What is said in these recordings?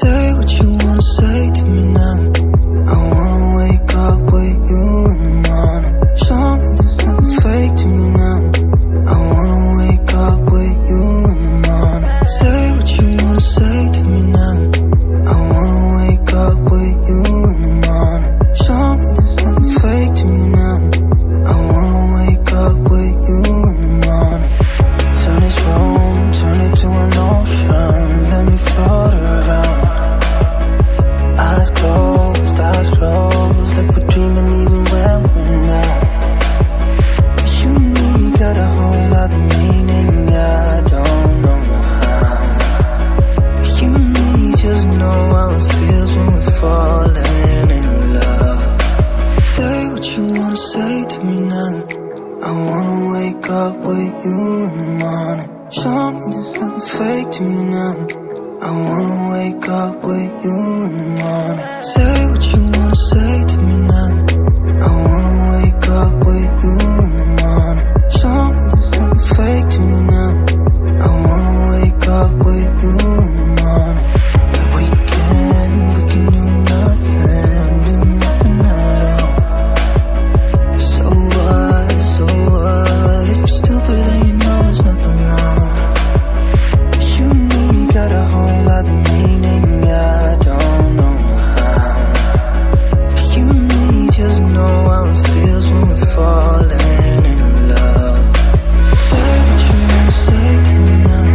Say what you wanna say to me now. I wanna wake up with you in the morning. Show me there's nothing fake to me now. I wanna wake up with you in the morning. Say what you wanna say to me now. I wanna wake up with you in the morning. Show me there's nothing fake to me now. I wanna wake up with you in the morning. Turn this room, turn it to an ocean. Let me float around. Eyes closed, like we're dreaming even when we're not. You and me got a whole other meaning, I don't know how. You and me just know how it feels when we're falling in love. Say what you wanna say to me now. I wanna wake up with you in the morning. Show me there's nothing fake to me now. I wanna wake up with you in the morning. Say what you wanna say to me now. I wanna wake up with you in the morning. Show me there's nothing fake to me now. I wanna wake up with you in the morning. And we can do nothing at all. So what, if you're stupid then you know it's nothing wrong. But you and me got a whole other meaning, I don't know how. You and me just know how it feels when we're falling in love. Say what you wanna say to me now.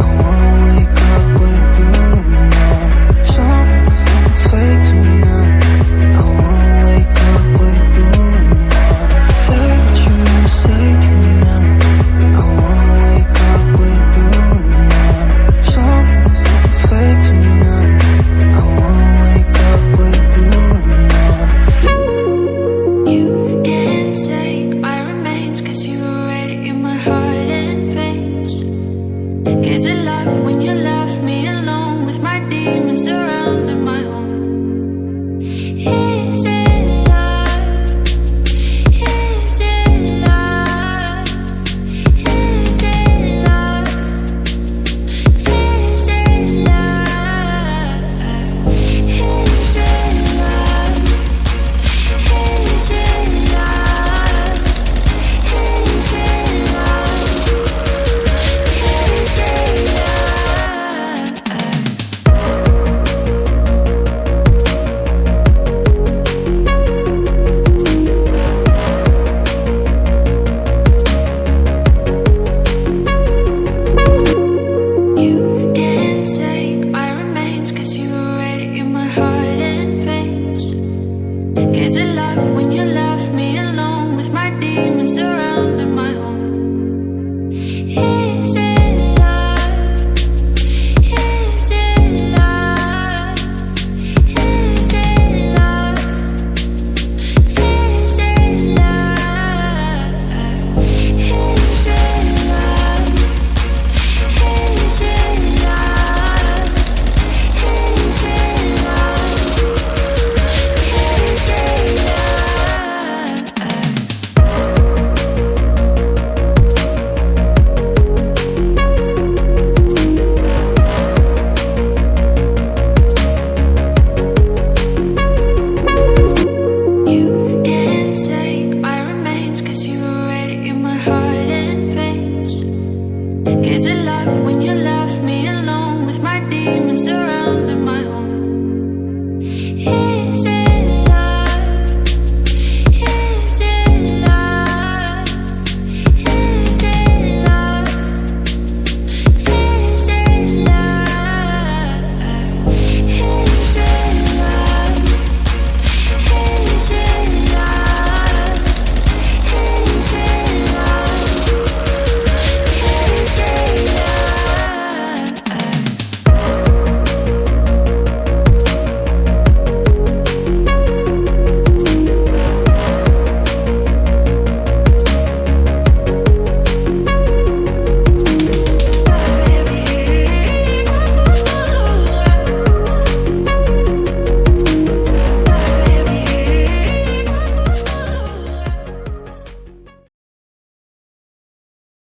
I wanna wake up with you in the morning. Show me there's nothing fake to me now. I wanna wake up with you in the morning. Say what you wanna say to me now. I wanna wake up with you in the morning. Show me there's nothing fake to me now. I wanna wake up with you in the morning. You can't take my remains, 'cause you were already in my heart and veins. Is it love when you left me alone with my demons surrounding my home? Is it love? Is it love? Is it love? Is it love? Is it love? Is it love? Is it love? Is it You can't take my remains, 'cause you were